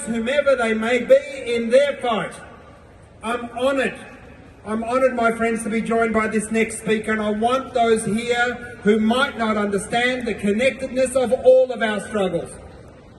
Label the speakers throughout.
Speaker 1: allies, whomever they may be, in their fight. I'm honoured, my friends, to be joined by this next speaker, and I want those here who might not understand the connectedness of all of our struggles.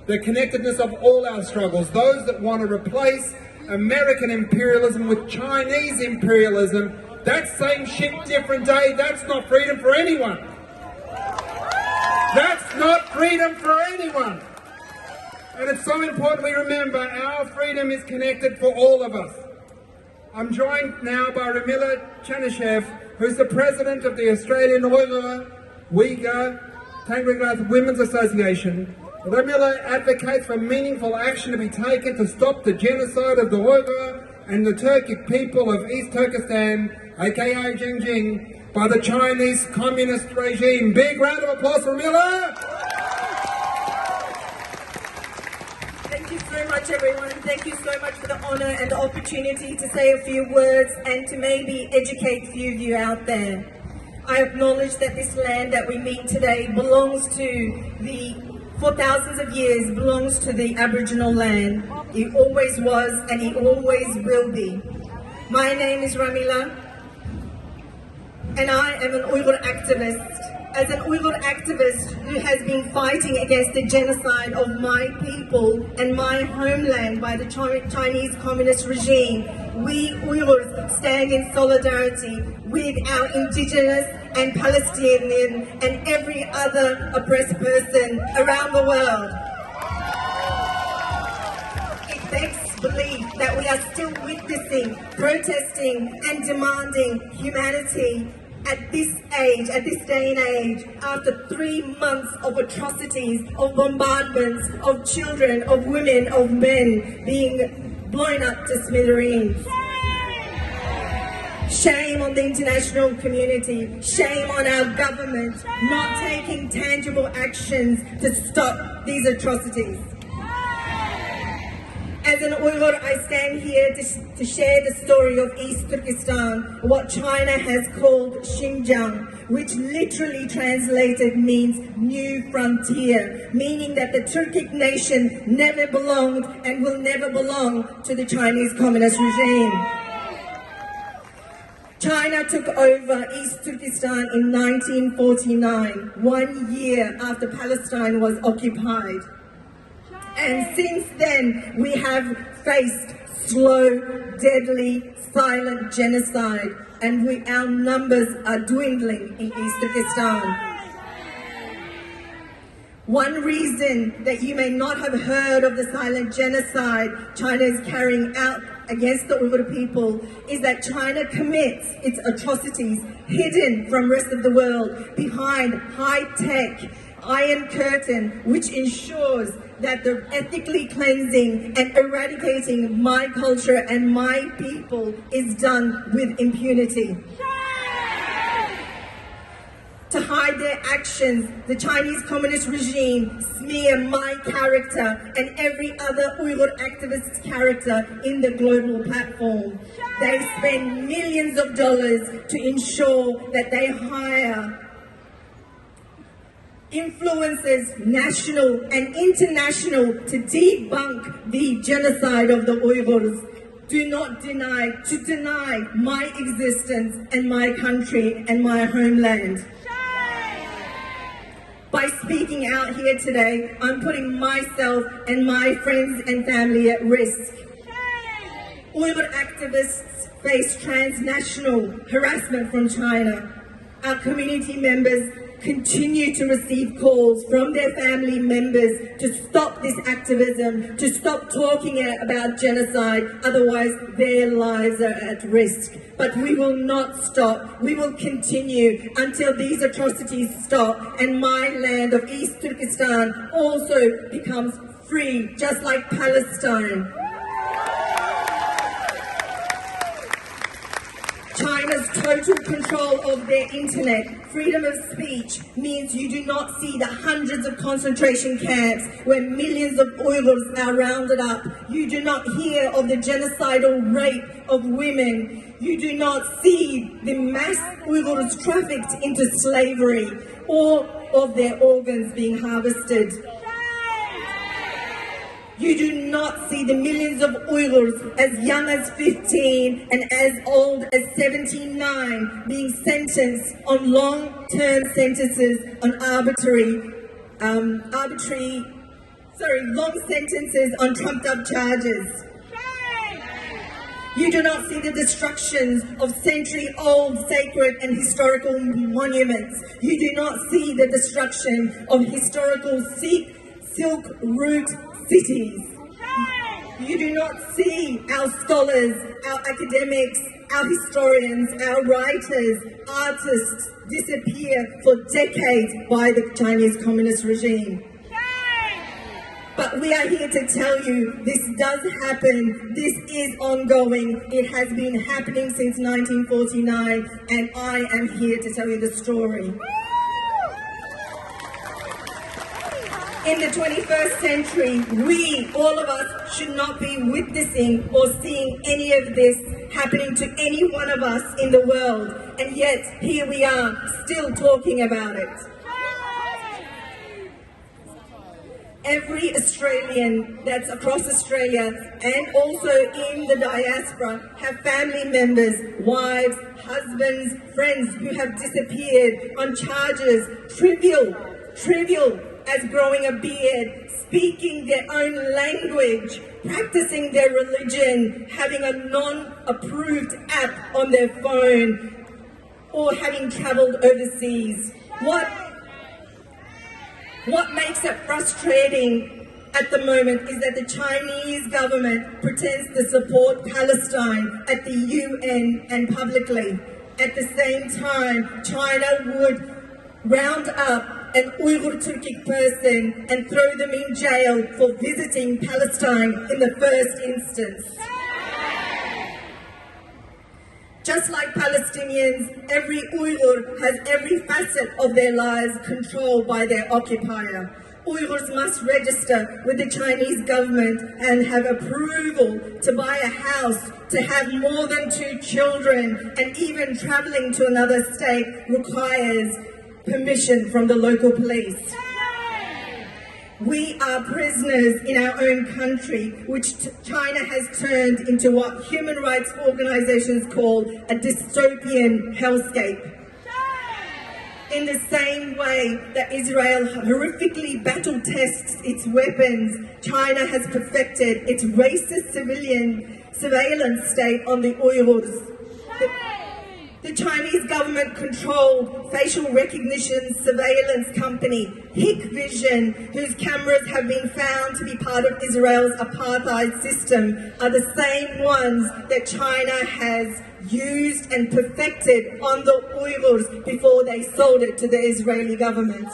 Speaker 1: The connectedness of all our struggles. Those that want to replace American imperialism with Chinese imperialism, that's same ship, different day. That's not freedom for anyone. That's not freedom for anyone. And it's so important we remember our freedom is connected for all of us. I'm joined now by Ramila, who's the president of the Australian Uyghur Tangri Women's Association. Ramila advocates for meaningful action to be taken to stop the genocide of the Uyghur and the Turkic people of East Turkestan, aka Xinjiang, by the Chinese communist regime. Big round of applause for Ramila!
Speaker 2: Thank you so much, everyone. Thank you so much for the honour and the opportunity to say a few words and to maybe educate a few of you out there. I acknowledge that this land that we meet today belongs to for thousands of years, belongs to the Aboriginal land. It always was and it always will be. My name is Ramila and I am an Uyghur activist. As an Uyghur activist who has been fighting against the genocide of my people and my homeland by the Chinese communist regime, we Uyghurs stand in solidarity with our indigenous and Palestinian and every other oppressed person around the world. It begs belief that we are still witnessing, protesting and demanding humanity at this age, at this day and age, after 3 months of atrocities, of bombardments, of children, of women, of men being blown up to smithereens. Shame on the international community, shame on our government not taking tangible actions to stop these atrocities. As an Uyghur, I stand here to share the story of East Turkestan, what China has called Xinjiang, which literally translated means new frontier, meaning that the Turkic nation never belonged and will never belong to the Chinese communist regime. China took over East Turkestan in 1949, 1 year after Palestine was occupied. And since then, we have faced slow, deadly, silent genocide, and our numbers are dwindling in East Turkestan. One reason that you may not have heard of the silent genocide China is carrying out against the Uyghur people is that China commits its atrocities hidden from the rest of the world behind high-tech Iron Curtain, which ensures that the ethically cleansing and eradicating my culture and my people is done with impunity. To hide their actions, the Chinese communist regime smear my character and every other Uyghur activist's character in the global platform. They spend millions of dollars to ensure that they hire influencers, national and international, to debunk the genocide of the Uyghurs. Do not deny my existence and my country and my homeland. By speaking out here today, I'm putting myself and my friends and family at risk. Uyghur activists face transnational harassment from China. Our community members continue to receive calls from their family members to stop this activism, to stop talking about genocide, otherwise their lives are at risk. But we will not stop. We will continue until these atrocities stop and my land of East Turkestan also becomes free, just like Palestine. China's total control of their internet, freedom of speech, means you do not see the hundreds of concentration camps where millions of Uyghurs are rounded up. You do not hear of the genocidal rape of women. You do not see the mass Uyghurs trafficked into slavery or of their organs being harvested. You do not see the millions of Uyghurs as young as 15 and as old as 79 being sentenced on long-term sentences on long sentences on trumped-up charges. You do not see the destructions of century-old sacred and historical monuments. You do not see the destruction of historical Silk Route cities. You do not see our scholars, our academics, our historians, our writers, artists disappear for decades by the Chinese Communist regime. But we are here to tell you this does happen, this is ongoing, it has been happening since 1949, and I am here to tell you the story. In the 21st century, we, all of us, should not be witnessing or seeing any of this happening to any one of us in the world, and yet here we are, still talking about it. Every Australian that's across Australia and also in the diaspora have family members, wives, husbands, friends who have disappeared on charges trivial as growing a beard, speaking their own language, practicing their religion, having a non-approved app on their phone, or having travelled overseas. What makes it frustrating at the moment is that the Chinese government pretends to support Palestine at the UN and publicly. At the same time, China would round up an Uyghur Turkic person and throw them in jail for visiting Palestine in the first instance. Just like Palestinians, every Uyghur has every facet of their lives controlled by their occupier. Uyghurs must register with the Chinese government and have approval to buy a house, to have more than 2 children, and even travelling to another state requires permission from the local police. We are prisoners in our own country, which China has turned into what human rights organisations call a dystopian hellscape. In the same way that Israel horrifically battle tests its weapons, China has perfected its racist surveillance state on the Uyghurs. The Chinese government-controlled facial recognition surveillance company, Hikvision, whose cameras have been found to be part of Israel's apartheid system, are the same ones that China has used and perfected on the Uyghurs before they sold it to the Israeli government.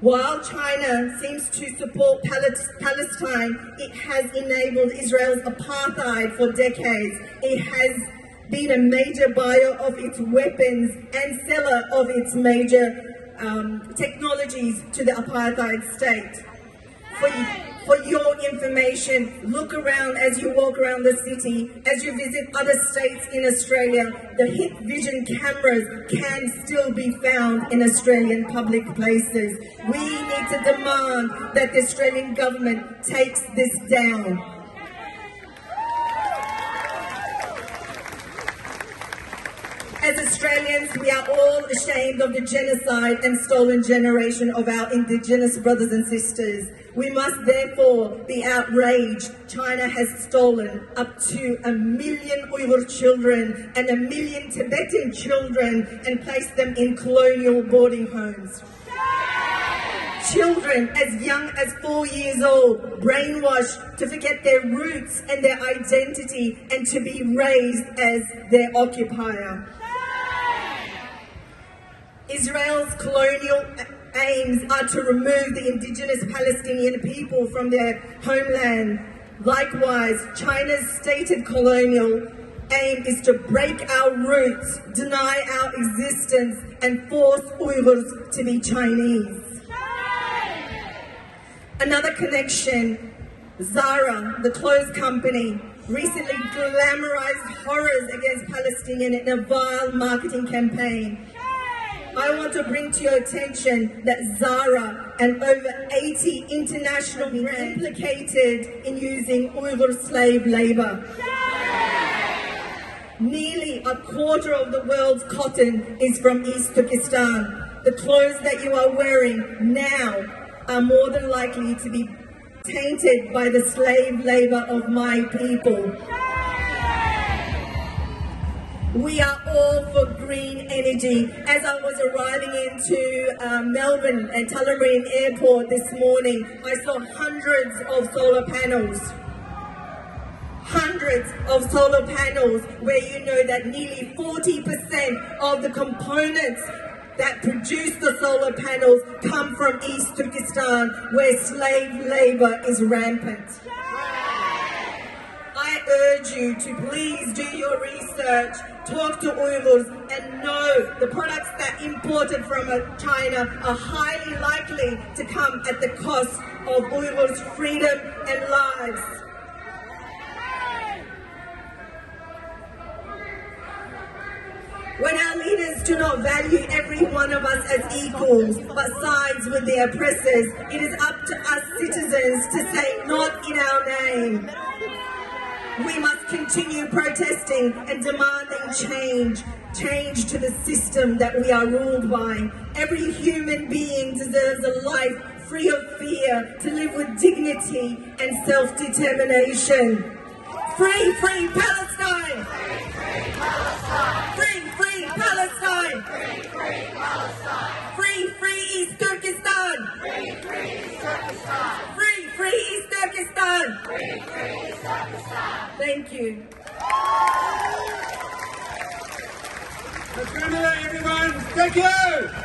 Speaker 2: While China seems to support Palestine, it has enabled Israel's apartheid for decades. It has been a major buyer of its weapons and seller of its major technologies to the apartheid state. For your information, look around as you walk around the city, as you visit other states in Australia, the Hikvision cameras can still be found in Australian public places. We need to demand that the Australian government takes this down. As Australians, we are all ashamed of the genocide and stolen generation of our Indigenous brothers and sisters. We must therefore be outraged. China has stolen up to 1 million Uyghur children and 1 million Tibetan children and placed them in colonial boarding homes. Children as young as 4 years old, brainwashed to forget their roots and their identity and to be raised as their occupier. Israel's colonial aims are to remove the indigenous Palestinian people from their homeland. Likewise, China's stated colonial aim is to break our roots, deny our existence, and force Uyghurs to be Chinese. Another connection, Zara, the clothes company, recently glamorized horrors against Palestinians in a vile marketing campaign. I want to bring to your attention that Zara and over 80 international brands implicated in using Uyghur slave labor. Nearly a quarter of the world's cotton is from East Turkestan. The clothes that you are wearing now are more than likely to be tainted by the slave labor of my people. We are all for green energy. As I was arriving into Melbourne and Tullamarine Airport this morning, I saw hundreds of solar panels. Hundreds of solar panels where you know that nearly 40% of the components that produce the solar panels come from East Turkestan, where slave labor is rampant. I urge you to please do your research, talk to Uyghurs, and know the products that imported from China are highly likely to come at the cost of Uyghurs' freedom and lives. When our leaders do not value every one of us as equals, but sides with the oppressors, it is up to us citizens to say, "Not in our name." We must continue protesting and demanding change to the system that we are ruled by. Every human being deserves a life free of fear, to live with dignity and self-determination. Free, free Palestine! Free, free Palestine! Free, free East Turkestan! Free, free East Turkestan! Thank you.
Speaker 1: Ramila, everyone, thank you!